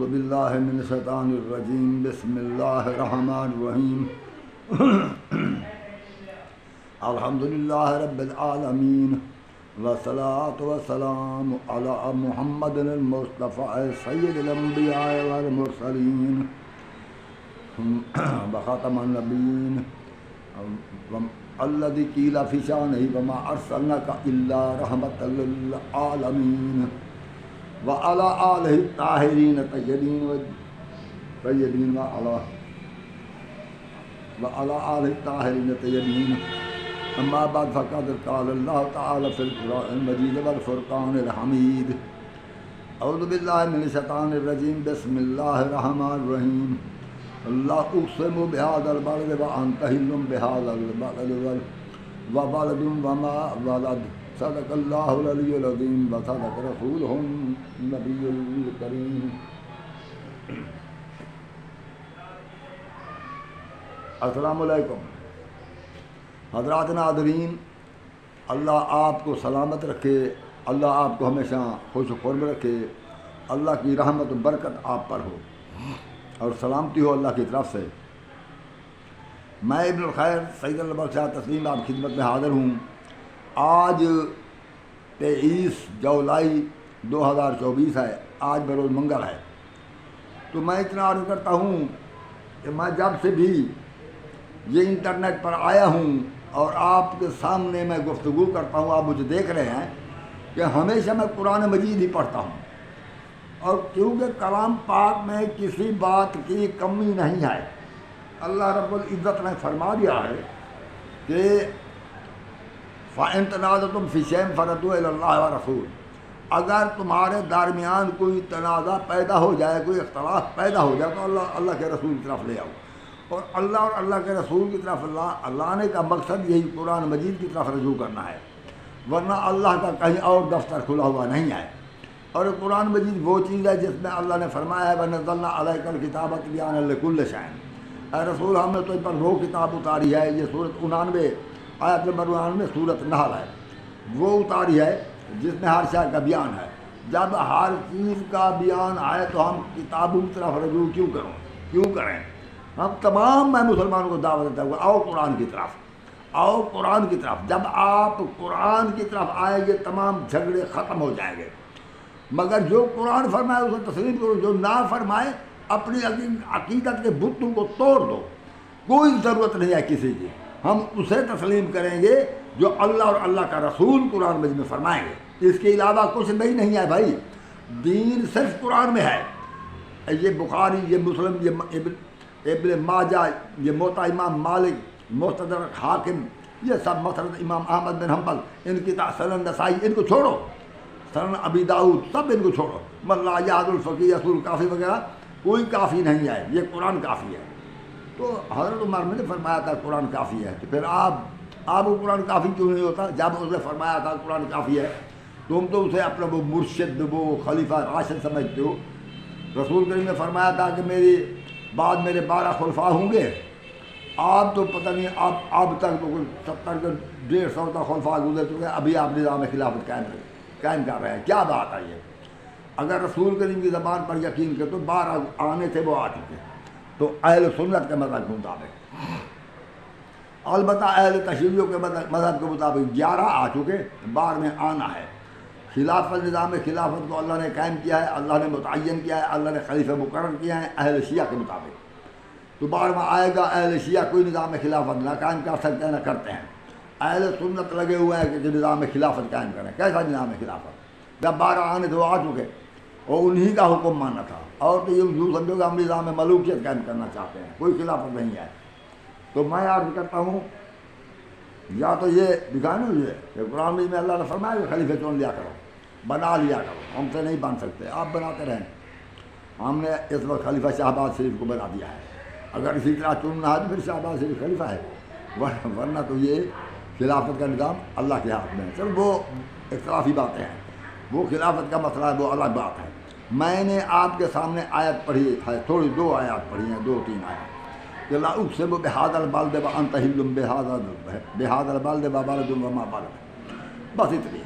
باللہ من الشیطان الرجیم بسم اللہ الرحمن الرحیم الحمدللہ رب العالمین والصلاة والسلام علی محمد المصطفى سید الانبیاء والمرسلین وخاتم النبیین الذی قیل فی شانہ وما ارسلناک الا رحمۃ للعالمین وعلى آلہ الطاہرین الطیبین وعلى آلہ الطاہرین الطیبین اما بعد فقد قال اللہ تعالی فی القرآن المجید والفرقان الحمید اعوذ باللہ من الشیطان الرجیم بسم اللہ الرحمن الرحیم لا اقسم بهذا البلد وانت حل بهذا البلد وبلد وما ولد صدق اللہ العلی العظیم وصدق رسولہ النبی الکریم۔ السلام علیکم حضرات ناظرین، اللہ آپ کو سلامت رکھے، اللہ آپ کو ہمیشہ خوش و خرم رکھے، اللہ کی رحمت و برکت آپ پر ہو اور سلامتی ہو اللہ کی طرف سے۔ میں ابن الخیر سید البخشا تسلیم آپ کی خدمت میں حاضر ہوں۔ آج 23 جولائی 2024 ہے، آج بروز منگل ہے۔ تو میں اتنا عرض کرتا ہوں کہ میں جب سے بھی یہ انٹرنیٹ پر آیا ہوں اور آپ کے سامنے میں گفتگو کرتا ہوں، آپ مجھے دیکھ رہے ہیں کہ ہمیشہ میں قرآن مجید ہی پڑھتا ہوں، اور کیونکہ کلام پاک میں کسی بات کی کمی نہیں ہے۔ اللہ رب العزت نے فرما دیا ہے کہ فَإِن تَنَازَعْتُمْ فِي شَيْءٍ فَرُدُّوهُ إِلَى اللَّهِ وَالرَّسُولِ، اگر تمہارے درمیان کوئی تنازع پیدا ہو جائے، کوئی اختلاف پیدا ہو جائے تو اللہ کے رسول کی طرف لے آؤ۔ اور اللہ کے رسول کی طرف اللہ آنے کا مقصد یہی قرآن مجید کی طرف رجوع کرنا ہے، ورنہ اللہ کا کہیں اور دفتر کھلا ہوا نہیں ہے۔ اور قرآن مجید وہ چیز ہے جس میں اللہ نے فرمایا ہے وَنَزَّلْنَا عَلَيْكَ الْكِتَابَ تِبْيَانًا لِكُلِّ شَيْءٍ، اے رسول ہم نے تو پر وہ کتاب اتاری ہے، یہ سورۃ 99 آیت نمبر 99 سورۃ نحل ہے، وہ اتاری ہے جس میں ہر شے کا بیان ہے۔ جب ہر چیز کا بیان آئے تو ہم کتابوں کی طرف رجوع کیوں کریں؟ ہم تمام میں مسلمانوں کو دعوت دیتا ہوں، آؤ قرآن کی طرف، آؤ قرآن کی طرف۔ جب آپ قرآن کی طرف آئیں گے تمام جھگڑے ختم ہو جائیں گے، مگر جو قرآن فرمائے اسے تسلیم کرو، جو نہ فرمائے اپنی عقیدت کے بتوں کو توڑ دو، کوئی ضرورت نہیں ہے کسی کی۔ ہم اسے تسلیم کریں گے جو اللہ اور اللہ کا رسول قرآن مجید میں فرمائیں گے، اس کے علاوہ کچھ نہیں ہے بھائی۔ دین صرف قرآن میں ہے۔ یہ بخاری، یہ مسلم، یہ ابن ماجہ، یہ موطا امام مالک، مستدرک حاکم، یہ سب مسند امام احمد بن حنبل، ان کی سنن نسائی، ان کو چھوڑو، سنن ابی داؤد، سب ان کو چھوڑو، ملا یاد الفقی، اصول کافی وغیرہ کوئی کافی نہیں ہے، یہ قرآن کافی ہے۔ تو حضرت عمر نے فرمایا تھا قرآن کافی ہے، تو پھر آپ کو قرآن کافی کیوں نہیں ہوتا؟ جب اس نے فرمایا تھا قرآن کافی ہے، تم تو اسے اپنا وہ مرشد، وہ خلیفہ راشد سمجھتے ہو۔ رسول کریم نے فرمایا تھا کہ بعد میرے 12 خلفاء ہوں گے، آپ تو پتہ نہیں اب تک تو 70 کے 150 تک خلفاء گزر چکے ہیں، ابھی آپ نظام خلافت قائم کر رہے ہیں، کیا بات ہے یہ؟ اگر رسول کریم کی زبان پر یقین کرے تو 12 آنے تھے، وہ آ چکے، تو اہل سنت کے مذہب کے مطابق، البتہ اہل تشیعوں کے مذہب کے مطابق 11 آ چکے، 12 میں آنا ہے۔ خلافت، نظام خلافت کو اللہ نے قائم کیا ہے، اللہ نے متعین کیا ہے، اللہ نے خلیفہ مقرر کیا ہے اہل شیعہ کے مطابق، تو 12واں آئے گا۔ اہل شیعہ کوئی نظام خلافت نہ قائم کر سکتے ہیں، نہ کرتے ہیں۔ اہل سنت لگے ہوئے ہیں کہ نظام خلافت قائم کریں۔ کیسا نظام خلافت؟ جب 12 آنے تو آ چکے اور انہی کا حکم ماننا تھا، اور تو یوں سمجھو کہ ہم نظام ملوکیت قائم کرنا چاہتے ہیں، کوئی خلافت نہیں ہے۔ تو میں عرض کرتا ہوں، یا تو یہ دکھائیں نا مجھے کہ قرآن میں اللہ نے فرمایا کہ خلیفہ چن لیا کرو، بنا لیا کرو، ہم سے نہیں بن سکتے، آپ بناتے رہیں۔ ہم نے اس وقت خلیفہ شہباز شریف کو بنا دیا ہے، اگر اسی طرح چننا ہے تو پھر شہباز شریف خلیفہ ہے، ورنہ تو یہ خلافت کا نظام اللہ کے ہاتھ میں ہے۔ چل وہ اختلافی باتیں ہیں، وہ خلافت کا مسئلہ ہے، وہ الگ بات ہے۔ میں نے آپ کے سامنے آیت پڑھی ہے، تھوڑی 2 آیات پڑھی ہیں، 2-3 آیات، کہ لا اقسم بہذا البلد وانت حل بہذا البلد وبلد وما بلد، بس اتنی۔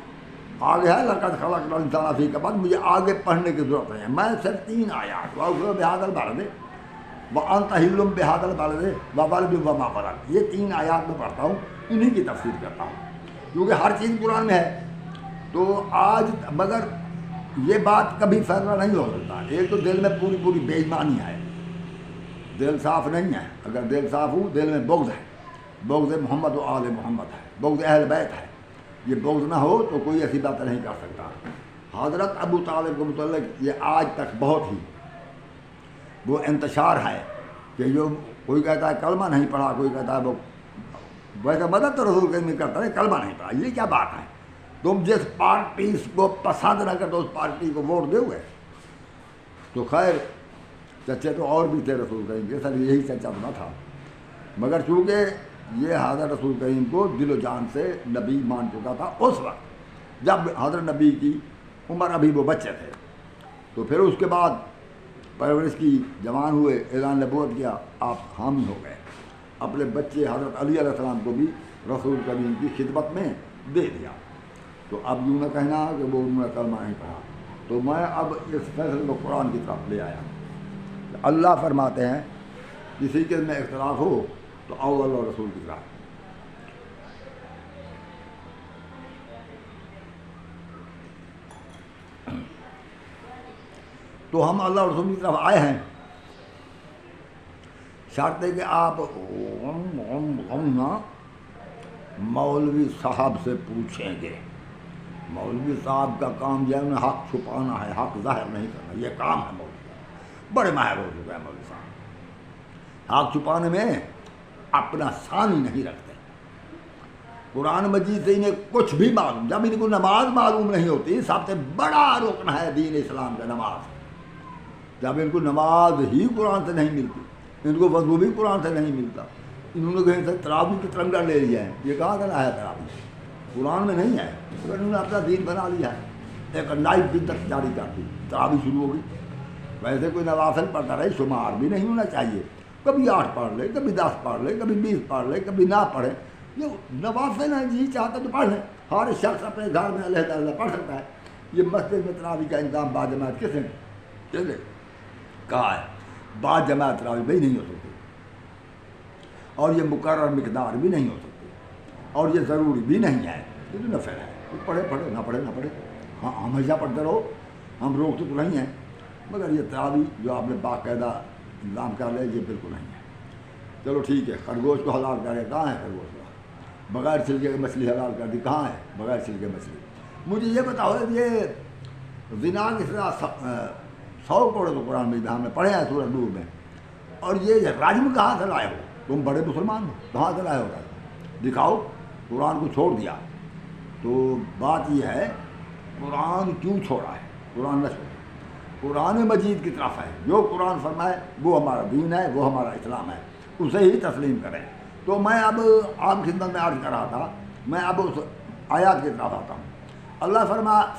آگے ہے لقد خلقنا الانسان فی کبد، مجھے آگے پڑھنے کی ضرورت نہیں ہے. میں صرف 3 آیات وَأُخْبِرُ بِهَٰذَا الْبَلَدِ وَأَنْتَ حِلٌّ بِهَٰذَا الْبَلَدِ وَوَالِدٍ وَمَا وَلَدَ، یہ 3 آیات میں پڑھتا ہوں، انہی کی تفسیر کرتا ہوں کیونکہ ہر چیز قرآن میں ہے. تو آج مگر یہ بات کبھی فیصلہ نہیں ہو سکتا. ایک تو دل میں پوری پوری بے ایمانی ہے، دل صاف نہیں ہے. اگر دل صاف ہو، دل میں بغض ہے، بغض محمد و آل محمد ہے، بغض اہل بیت ہے. یہ بغض نہ ہو تو کوئی ایسی بات نہیں کر سکتا. حضرت ابو طالب کے متعلق یہ آج تک بہت ہی وہ انتشار ہے کہ جو کوئی کہتا ہے کلمہ نہیں پڑھا، کوئی کہتا ہے وہ ویسے مدد تو رسول کریم کرتا ہے، کلمہ نہیں پڑھا. یہ کیا بات ہے؟ تم جس پارٹی کو پسند نہ کرتے اس پارٹی کو ووٹ دو گے. تو خیر چچے تو اور بھی تھے رسول کریم کے، سر یہی چچا تو نہ تھا، مگر چونکہ یہ حضرت رسول کریم کو دل و جان سے نبی مان چکا تھا اس وقت جب حضرت نبی کی عمر ابھی وہ بچے تھے. تو پھر اس کے بعد پرورش کی، جوان ہوئے، اعلان نبوت کیا، آپ حامی ہو گئے. اپنے بچے حضرت علی علیہ السلام کو بھی رسول کریم کی خدمت میں دے دیا. تو اب یوں نہ کہنا کہ وہ انہوں نے کلمہ نہیں پڑھا. تو میں اب اس فیصلے کو قرآن کی طرف لے آیا. اللہ فرماتے ہیں کسی کے میں اختلاف ہو تو آؤ اللہ رسول کی طرف. تو ہم اللہ رسول کی طرف آئے ہیں، شرط ہے کہ آپ نہ مولوی صاحب سے پوچھیں گے. مولوی صاحب کا کام جو ہے انہیں حق چھپانا ہے، حق ظاہر نہیں کرنا، یہ کام ہے مولوی صاحب. بڑے ماہر ہو چکے ہیں مولوی صاحب، حق چھپانے میں اپنا ثانی نہیں رکھتے. قرآن مجید سے انہیں کچھ بھی معلوم، جب ان کو نماز معلوم نہیں ہوتی، سب سے بڑا رکن ہے دین اسلام کا نماز. جب ان کو نماز ہی قرآن سے نہیں ملتی، ان کو وضو بھی قرآن سے نہیں ملتا، انہوں نے کہیں سے تراویح کی ترنگا لے لیا ہے. یہ کہاں سے لایا تراویح؟ قرآن میں نہیں ہے. انہوں نے اپنا دین بنا لیا ہے. ایک نائب بدعت جاری کر دی، تراویح شروع ہو گئی. ویسے کوئی نوافل پڑھتا رہے، شمار بھی نہیں ہونا چاہیے. کبھی 8 پڑھ لے، کبھی 10 پڑھ لے، کبھی 20 پڑھ لے، کبھی نہ پڑھے. یہ نوافل ہیں، جی چاہتا تو پڑھ لیں. ہر شخص اپنے گھر میں علیحدہ علیحدہ پڑھ سکتا ہے. یہ مسجد میں تراویح کا انتظام باجماعت کس نے کہا ہے؟ باجماعت تراویح بھی نہیں ہو سکتی، اور یہ مقرر مقدار بھی نہیں ہو سکتی، اور یہ ضروری بھی نہیں ہے. یہ تو نفل ہے، پڑھے پڑھے نہ پڑھے نہ پڑھے. ہاں ہمیشہ پڑھتے رہو، ہم روکتے تو نہیں ہیں، مگر یہ تراویح جو آپ نے باقاعدہ انتظام کر لیا یہ بالکل نہیں ہے. چلو ٹھیک ہے، خرگوش کو حلال کرے، کہاں ہے خرگوش کا؟ بغیر چھلکے کی مچھلی حلال کر دی، کہاں ہے بغیر چھلکے مچھلی؟ مجھے یہ بتاؤ، یہ زنا کی سزا 100 کوڑے تو قرآن میں ہم نے پڑھے ہیں سورۃ نور میں. اور یہ رجم کہاں سے لائے ہو؟ تم بڑے مسلمان ہو، کہاں سے لائے ہو رجم؟ دکھاؤ. قرآن کو چھوڑ دیا. تو بات یہ ہے قرآن کیوں چھوڑا ہے؟ قرآن نہ چھوڑا، قرآن مجید کی طرف ہے. جو قرآن فرمائے وہ ہمارا دین ہے، وہ ہمارا اسلام ہے، اسے ہی تسلیم کریں. تو میں اب عام خدمت میں عرض کر رہا تھا، میں اب اس آیات کی طرف آتا ہوں. اللہ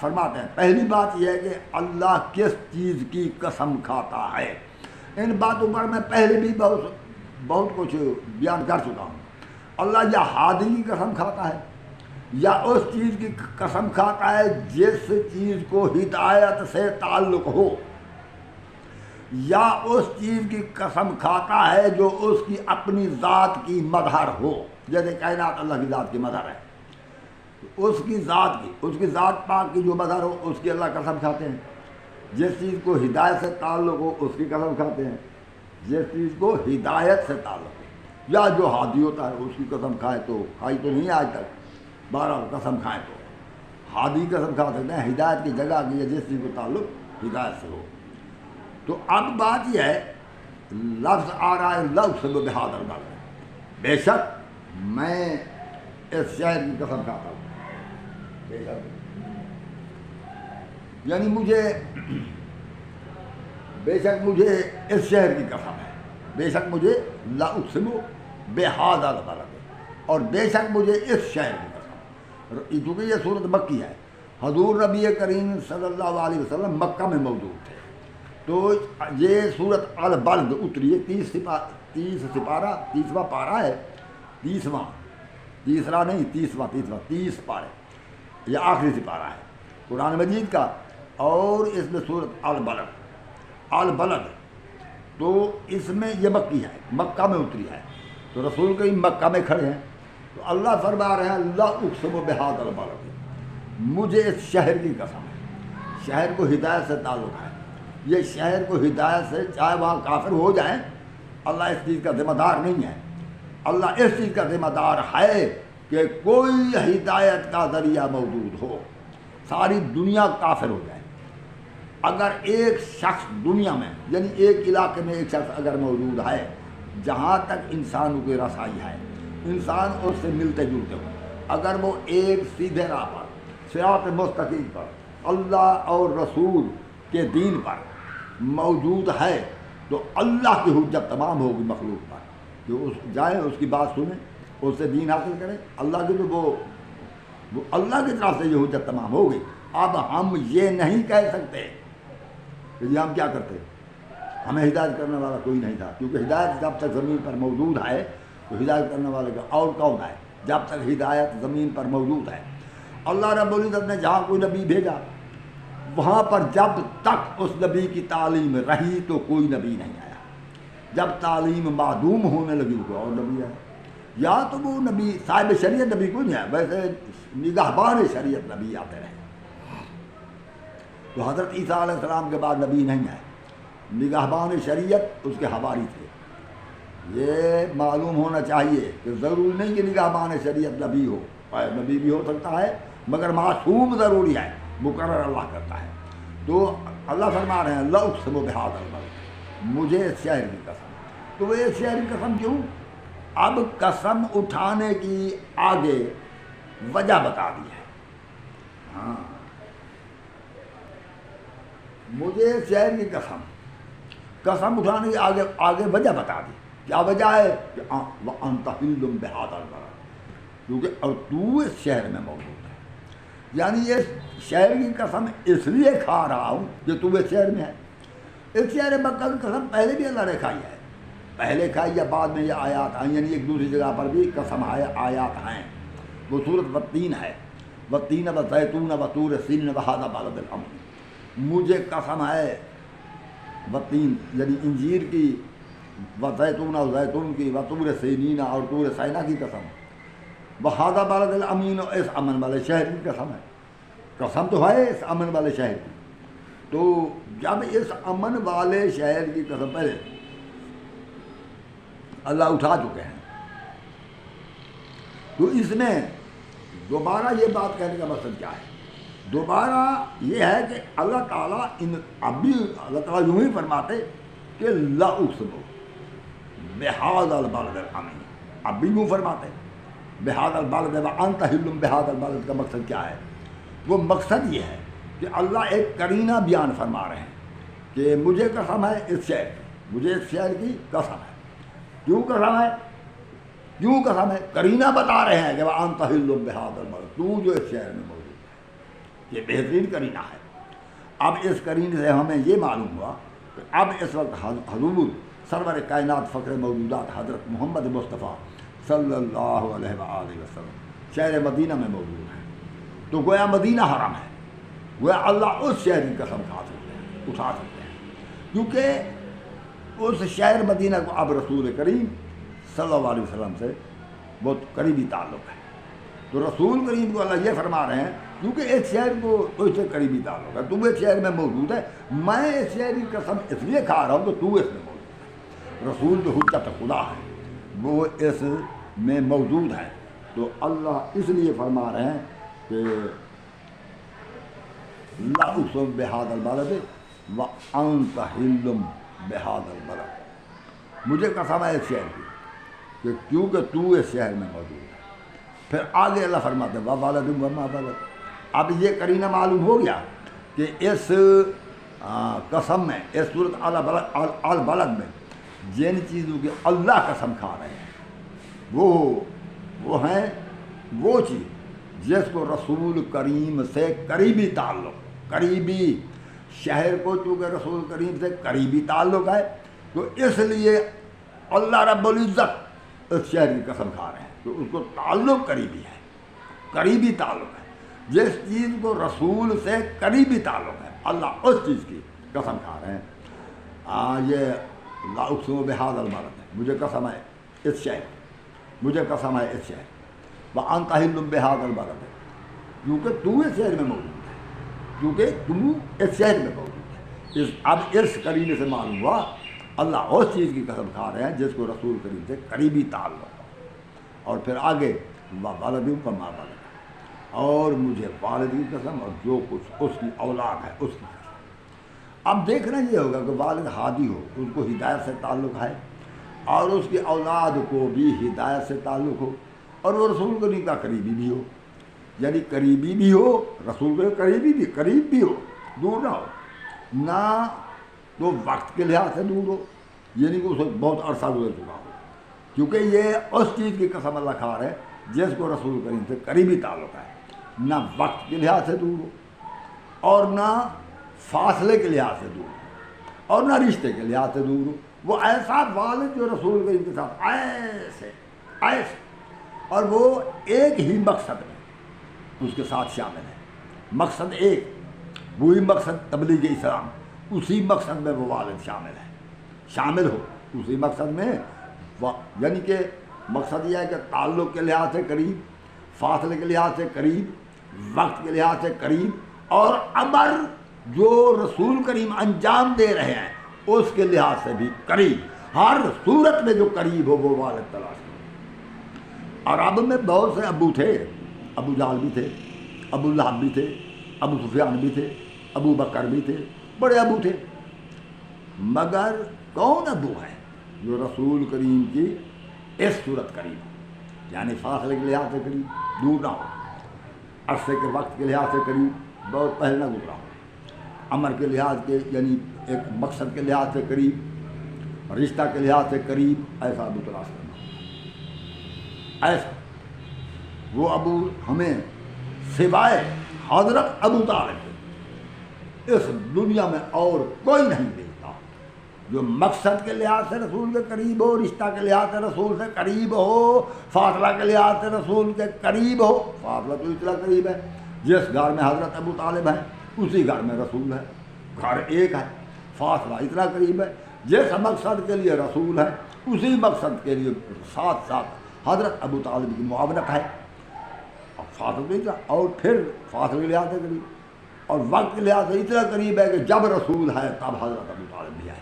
فرماتے ہیں پہلی بات یہ ہے کہ اللہ کس چیز کی قسم کھاتا ہے. ان باتوں پر میں پہلے بھی بہت کچھ بیان کر چکا ہوں. اللہ یا ہادی کی قسم کھاتا ہے، یا اس چیز کی قسم کھاتا ہے جس چیز کو ہدایت سے تعلق ہو، یا اس چیز کی قسم کھاتا ہے جو اس کی اپنی ذات کی مظہر ہو. جیسے کائنات اللہ کی ذات کی مظہر ہے، اس کی ذات پاک کی جو مظہر ہو اس کی اللہ قسم کھاتے ہیں. جس چیز کو ہدایت سے تعلق ہو اس کی قسم کھاتے ہیں، جس چیز کو ہدایت سے تعلق ہو. یا جو ہادی ہوتا ہے اس کی قسم کھائے تو کھائی تو نہیں آج تک، بہرحال قسم کھائیں تو ہادی قسم کھا سکتے ہیں، ہدایت کی جگہ کی ہے جس چیز کو تعلق ہدایت سے ہو. تو اب بات یہ ہے، لفظ آ رہا ہے لفظ بہاد البلد، بے شک میں اس شہر کی قسم کھاتا ہوں. بے شک یعنی بے شک مجھے اس شہر کی قسم ہے، بے شک مجھے لا اقسم بہذا البلد، اور بے شک مجھے اس شہر کی قسم. چونکہ یہ صورت مکی ہے، حضور نبی کریم صلی اللہ علیہ وسلم مکہ میں موجود تھے. تو یہ صورت البلد اتری ہے 30 پارہ ہے، 30واں پارے، یہ آخری سپارہ ہے. قرآن مجید کا، اور اس میں سورۃ البلد، تو اس میں یہ مکی ہے، مکہ میں اتری ہے، تو رسول کریم مکہ میں کھڑے ہیں، تو اللہ فرما رہے ہیں لا اقسم بہذا البلد، مجھے اس شہر کی قسم ہے۔ شہر کو ہدایت سے تعلق ہے، یہ شہر کو ہدایت سے، چاہے وہاں کافر ہو جائیں، اللہ اس چیز کا ذمہ دار نہیں ہے۔ اللہ اس چیز کا ذمہ دار ہے کہ کوئی ہدایت کا ذریعہ موجود ہو، ساری دنیا کافر ہو جائے، اگر ایک شخص دنیا میں، یعنی ایک علاقے میں ایک شخص اگر موجود ہے جہاں تک انسانوں کی رسائی ہے، انسان اس سے ملتے جلتے ہوں، اگر وہ ایک سیدھے راہ پر، صراط مستقیم پر، اللہ اور رسول کے دین پر موجود ہے، تو اللہ کی حجت تمام ہوگی مخلوق پر، کہ اس جائیں، اس کی بات سنیں، اس سے دین حاصل کریں، اللہ کی تو وہ اللہ کی طرف سے یہ حجت تمام ہوگی۔ اب ہم یہ نہیں کہہ سکتے کہ یہ ہم کیا کرتے، ہمیں ہدایت کرنے والا کوئی نہیں تھا، کیونکہ ہدایت جب تک زمین پر موجود ہے تو ہدایت کرنے والے کا اور کون ہے، جب تک ہدایت زمین پر موجود ہے۔ اللہ رب العزت نے جہاں کوئی نبی بھیجا، وہاں پر جب تک اس نبی کی تعلیم رہی تو کوئی نبی نہیں آیا، جب تعلیم معدوم ہونے لگی تو اور نبی آیا، یا تو وہ نبی صاحب شریعت نبی کوئی نہیں آیا، ویسے نگہبان شریعت نبی آتے رہے، تو حضرت عیسیٰ علیہ السلام کے بعد نبی نہیں آئے، نگہبان شریعت اس کے حواری تھے۔ یہ معلوم ہونا چاہیے کہ ضروری نہیں کہ نگہبان شریعت نبی ہو، نبی بھی ہو سکتا ہے، مگر معصوم ضروری ہے، مقرر اللہ کرتا ہے۔ تو اللہ فرما رہے ہیں لا اقسم بہذا البلد، مجھے اس شہر کی قسم۔ تو وہ اس شہر کی قسم کیوں؟ اب قسم اٹھانے کی آگے وجہ بتا دی ہے۔ ہاں، مجھے اس شہر کی قسم اٹھانے کی آگے وجہ بتا دی۔ کیا وجہ ہے؟ کہ وَأَنْتَ حِلٌّ بِهَذَا الْبَلَدِ، کیونکہ اور تو اس شہر میں موجود ہے، یعنی یہ شہر کی قسم اس لیے کھا رہا ہوں کہ تو اس شہر میں ہے۔ اس شہر مکہ کی قسم پہلے بھی اللہ نے کھائی ہے، پہلے کھائی یا بعد میں یہ آیات آئیں، یعنی ایک دوسری جگہ پر بھی قسم آیات ہیں۔ وہ سورۃ والتین ہے، والتین والزیتون وطور سینین وہذا البلد الامین، مجھے قسم ہے والتین یعنی انجیر کی، وزیتون اور زیتون کی، وطور سینین اور طور سینا کی قسم، وہذا البلد الامین، اس امن والے شہر کی قسم ہے۔ قسم تو ہے اس امن والے شہر کی، تو جب اس امن والے شہر کی قسم پہلے اللہ اٹھا چکے ہیں، تو اس میں دوبارہ یہ بات کہنے کا مقصد کیا ہے؟ دوبارہ یہ ہے کہ اللہ تعالیٰ اب بھی اللہ تعالیٰ یوں ہی فرماتے کہ لا اقسم بہذا البلد الامین، اب بھی یوں فرماتے بہذا البلد وانت حل بہذا البلد، کا مقصد کیا ہے؟ وہ مقصد یہ ہے کہ اللہ ایک قرینہ بیان فرما رہے ہیں کہ مجھے قسم ہے اس شہر کی، مجھے اس شہر کی قسم ہے۔ کیوں قسم ہے؟ کیوں قسم ہے؟ قرینہ بتا رہے ہیں کہ وانت حل بہذا البلد، تو جو اس شہر میں موجود ہے، یہ بہترین قرینہ ہے۔ اب اس قرینے سے ہمیں یہ معلوم ہوا کہ اب اس وقت حضور سرور کائنات فخر موجودات حضرت محمد مصطفیٰ صلی اللہ علیہ وآلہ وسلم شہر مدینہ میں موجود ہے، تو گویا مدینہ حرم ہے، گویا اللہ اس شہر کی قسم کھا سکتے ہیں، اٹھا سکتے ہیں، کیونکہ اس شہر مدینہ کو اب رسول کریم صلی اللہ علیہ وسلم سے بہت قریبی تعلق ہے۔ تو رسول کریم کو اللہ یہ فرما رہے ہیں کیونکہ اس شہر کو اس سے قریبی تعلق ہے، تم اس شہر میں موجود ہے، میں اس شہر کی قسم اس لیے کھا رہا ہوں کہ تو اس میں موجود ہے۔ رسول جو حجت خدا ہے وہ اس میں موجود ہے، تو اللہ اس لیے فرما رہے ہیں کہ لا اقسم بہذا البلد وانت حل بہذا البلد، مجھے قسم ہے اس شہر کی کہ کیونکہ تو اس شہر میں موجود ہے۔ پھر آگے اللہ فرماتے ہیں وَوَلَدٍ وَمَا وَلَدٍ، اب یہ قرینہ معلوم ہو گیا کہ اس قسم میں، اس صورت البلد میں جن چیزوں کی اللہ قسم کھا رہے ہیں وہ ہیں وہ چیز جس کو رسول کریم سے قریبی تعلق، قریبی شہر کو چونکہ رسول کریم سے قریبی تعلق ہے، تو اس لیے اللہ رب العزت اس شہر کی قسم کھا رہے ہیں، تو اس کو تعلق قریبی ہے، قریبی تعلق ہے۔ جس چیز کو رسول سے قریبی تعلق ہے اللہ اس چیز کی قسم کھا رہے ہیں. یہ لا اقسم بہذا البلد ہے، مجھے قسم ہے اس شہر، مجھے قسم ہے اس شہر، وانت حل بہذا البلد ہے، کیونکہ تو اس شہر میں موجود ہے، کیونکہ تم اس شہر میں موجود ہے. اب اس قرینے سے معلوم ہوا اللہ اس چیز کی قسم کھا رہے ہیں جس کو رسول کریم سے قریبی تعلق ہو. اور پھر آگے والد وما ولد، اور مجھے والد کی قسم اور جو کچھ اس کی اولاد ہے اس کی قسم. اب دیکھنا یہ ہوگا کہ والد ہادی ہو، اس کو ہدایت سے تعلق ہے، اور اس کی اولاد کو بھی ہدایت سے تعلق ہو، اور وہ رسول کریم کا قریبی بھی ہو، یعنی قریبی بھی ہو، رسول کے قریبی بھی قریب بھی ہو، دور نہ ہو، نہ تو وقت کے لحاظ سے دور ہو، یعنی کہ اسے بہت عرصہ گزر چکا ہو، کیونکہ یہ اس چیز کی قسم اللہ کھا رہے ہیں جس کو رسول کریم سے قریبی تعلق ہے، نہ وقت کے لحاظ سے دور ہو، اور نہ فاصلے کے لحاظ سے دور ہو، اور نہ رشتے کے لحاظ سے دور ہو. وہ ایسا والد جو رسول کریم کے ساتھ ایسے ایسے، اور وہ ایک ہی مقصد میں اس کے ساتھ شامل ہے، مقصد ایک، وہی مقصد تبلیغ اسلام، اسی مقصد میں وہ والد شامل ہے، شامل ہو اسی مقصد میں. یعنی کہ مقصد یہ ہے کہ تعلق کے لحاظ سے قریب، فاصلے کے لحاظ سے قریب، وقت کے لحاظ سے قریب، اور امر جو رسول کریم انجام دے رہے ہیں اس کے لحاظ سے بھی قریب. ہر صورت میں جو قریب ہو وہ والد تلاش کرو. اور اب میں بہت سے ابو تھے، ابو جہل بھی تھے، ابو لہب بھی تھے، ابو سفیان بھی تھے، ابو بکر بھی تھے، بڑے ابو تھے، مگر کون ابو ہے جو رسول کریم کی اس صورت قریب ہو، یعنی فاصلے کے لحاظ سے قریب، دور نہ ہو، عرصے کے وقت کے لحاظ سے قریب، بہت پہلے نہ گزرا ہو، امر کے لحاظ کے یعنی ایک مقصد کے لحاظ سے قریب، رشتہ کے لحاظ سے قریب، ایسا ابو تلاش کرنا. ایسا وہ ابو ہمیں سوائے حضرت ابو طالب اس دنیا میں اور کوئی نہیں دیکھتا جو مقصد کے لحاظ سے رسول کے قریب ہو، رشتہ کے لحاظ سے رسول سے قریب ہو، فاصلہ کے لحاظ سے رسول کے قریب ہو. فاصلہ تو اتنا قریب ہے، جس گھر میں حضرت ابو طالب ہیں اسی گھر میں رسول ہے، گھر ایک ہے. فاصلہ اتنا قریب ہے، جس مقصد کے لیے رسول ہے اسی مقصد کے لیے ساتھ ساتھ حضرت ابو طالب کی معاونت ہے. اور فاصلہ تو اتنا، اور پھر فاصلے کے لحاظ سے قریب اور وقت کے لحاظ سے اتنا قریب ہے کہ جب رسول ہے تب حضرت ابو طالب بھی ہے،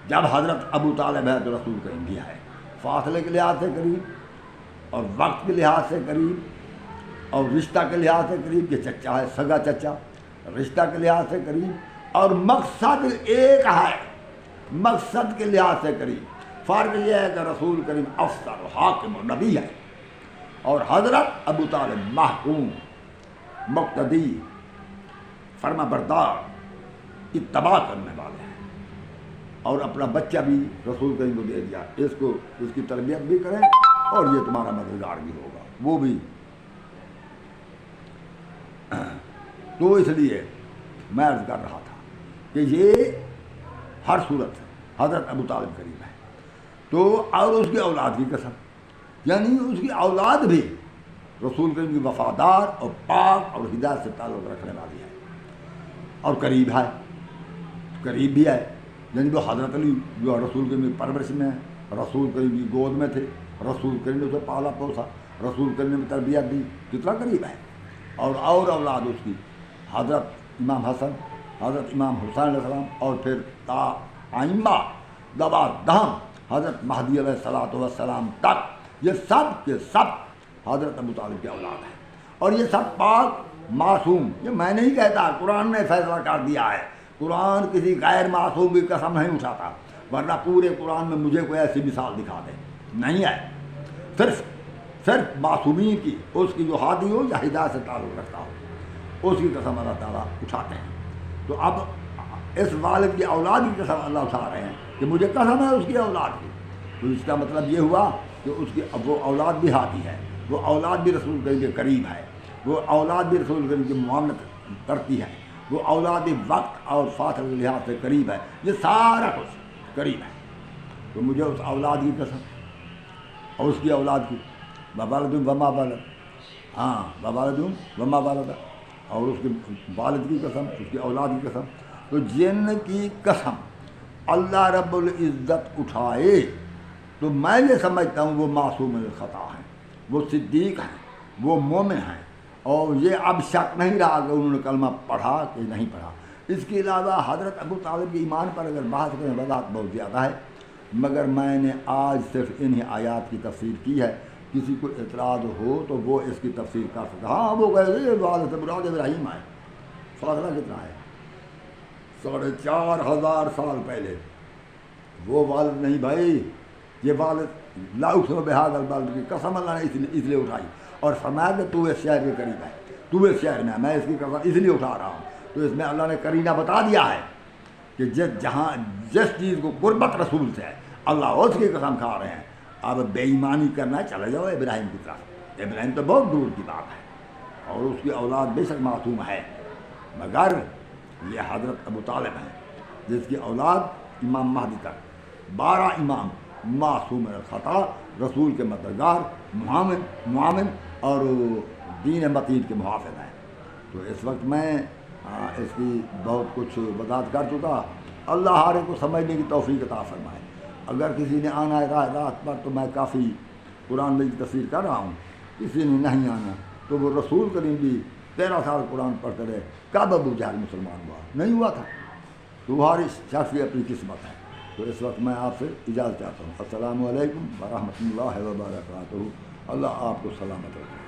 جب حضرت ابو طالب ہے تو رسول کریم بھی ہے. فاصلے کے لحاظ سے قریب اور وقت کے لحاظ سے قریب اور رشتہ کے لحاظ سے قریب، کہ چچا ہے، سگا چچا، رشتہ کے لحاظ سے قریب، اور مقصد ایک ہے، مقصد کے لحاظ سے قریب. فرق یہ ہے کہ رسول کریم افسر و حاکم و نبی ہے، اور حضرت ابو طالب محکوم، مقتدی، فرما بردار، اتباع کرنے والے ہیں. اور اپنا بچہ بھی رسول کریم کو دے دیا، اس کو اس کی تربیت بھی کریں اور یہ تمہارا مددگار بھی ہوگا. وہ بھی تو اس لیے میں عرض کر رہا تھا کہ یہ ہر صورت سے حضرت ابو طالب قریب ہے. تو اور اس کی اولاد کی قسم، یعنی اس کی اولاد بھی رسول کریم کی وفادار اور پاک اور ہدایت سے تعلق رکھنے والی ہے اور قریب ہے، قریب بھی ہے. یعنی وہ حضرت علی جو رسول کریم کی پرورش میں ہے، رسول کریم کی گود میں تھے، رسول کریم نے اسے پالا پوسا، رسول کریم نے تربیت دی، کتنا قریب ہے. اور اولاد اس کی حضرت امام حسن، حضرت امام حسین علیہ السلام، اور پھر تا ائمہ دوادہم حضرت مہدی علیہ الصلوۃ والسلام تک، یہ سب کے سب حضرت ابو طالب کے اولاد ہیں. اور یہ سب پاک معصوم، یہ میں نہیں کہتا، قرآن نے فیصلہ کر دیا ہے. قرآن کسی غیر معصوم کی قسم نہیں اٹھاتا، ورنہ پورے قرآن میں مجھے کوئی ایسی مثال دکھا دے، نہیں ہے. صرف معصومین کی، اس کی جو ہادی ہو یا ہدایت سے تعلق رکھتا ہو، اس کی قسم اللہ تعالیٰ اٹھاتے ہیں. تو اب اس والد کی اولاد کی قسم اللہ اٹھا رہے ہیں کہ مجھے قسم ہے اس کی اولاد کی. تو اس کا مطلب یہ ہوا کہ اس کی وہ اولاد بھی ہادی ہے، وہ اولاد بھی رسول کریم کے قریب ہے، وہ اولاد بھی رسول کریم کی معاملت کرتی ہے، وہ اولاد بھی وقت اور فاصلے کے لحاظ سے قریب ہے. یہ سارا کچھ قریب ہے. تو مجھے اس اولاد کی قسم اور اس کی اولاد کی، والد وما ولد، ہاں ووالدون وما والدہ، اور اس کے والد کی قسم، اس کی اولاد کی قسم. تو جن کی قسم اللہ رب العزت اٹھائے تو میں یہ سمجھتا ہوں وہ معصوم الخطا ہیں، وہ صدیق ہیں، وہ مومن ہیں، اور یہ اب شک نہیں رہا کہ انہوں نے کلمہ پڑھا کہ نہیں پڑھا. اس کے علاوہ حضرت ابو طالب کے ایمان پر اگر بحث کریں وضاحت بہت زیادہ ہے، مگر میں نے آج صرف انہی آیات کی تفسیر کی ہے. کسی کو اعتراض ہو تو وہ اس کی تفسیر کر سکتا. ہاں وہ کہے والد سے مراد ابراہیم ہے، فاصلہ کتنا ہے؟ 4,500 سال پہلے. وہ والد نہیں بھائی، یہ والد لا اقسم بہذا البلد کی قسم اللہ نے اس لیے اٹھائی اور فرمایا کہ تو اس شہر کے قریب ہے، تو اس شہر میں ہے، میں اس کی قسم اس لیے اٹھا رہا ہوں. تو اس میں اللہ نے قرینہ بتا دیا ہے کہ جس چیز کو قربت رسول سے ہے اللہ اس کی قسم کھا رہے ہیں. اب بے ایمانی کرنا ہے، چلے جاؤ ابراہیم کی طرف. ابراہیم تو بہت دور کی بات ہے اور اس کی اولاد بے شک معصوم ہے، مگر یہ حضرت ابو طالب ہیں جس کی اولاد امام مہدی تک 12 امام معصوم الخطا، رسول کے مددگار، معاون اور دین متین کے محافظ ہیں. تو اس وقت میں اس کی بہت کچھ وضاحت کر چکا. اللہ ہر ایک کو سمجھنے کی توفیق عطا فرمائے. اگر کسی نے آنا ہے رات پر تو میں کافی قرآن میں کی تفسیر کر رہا ہوں. کسی نے نہیں آنا تو وہ رسول کریم بھی 13 سال قرآن پڑھتے رہے. کب ابو جہل مسلمان ہوا؟ نہیں ہوا تھا. تو ہر شخص کی اپنی قسمت ہے. تو اس وقت میں آپ سے اجازت چاہتا ہوں. السلام علیکم ورحمۃ اللہ وبرکاتہ. اللہ آپ کو سلامت رکھے.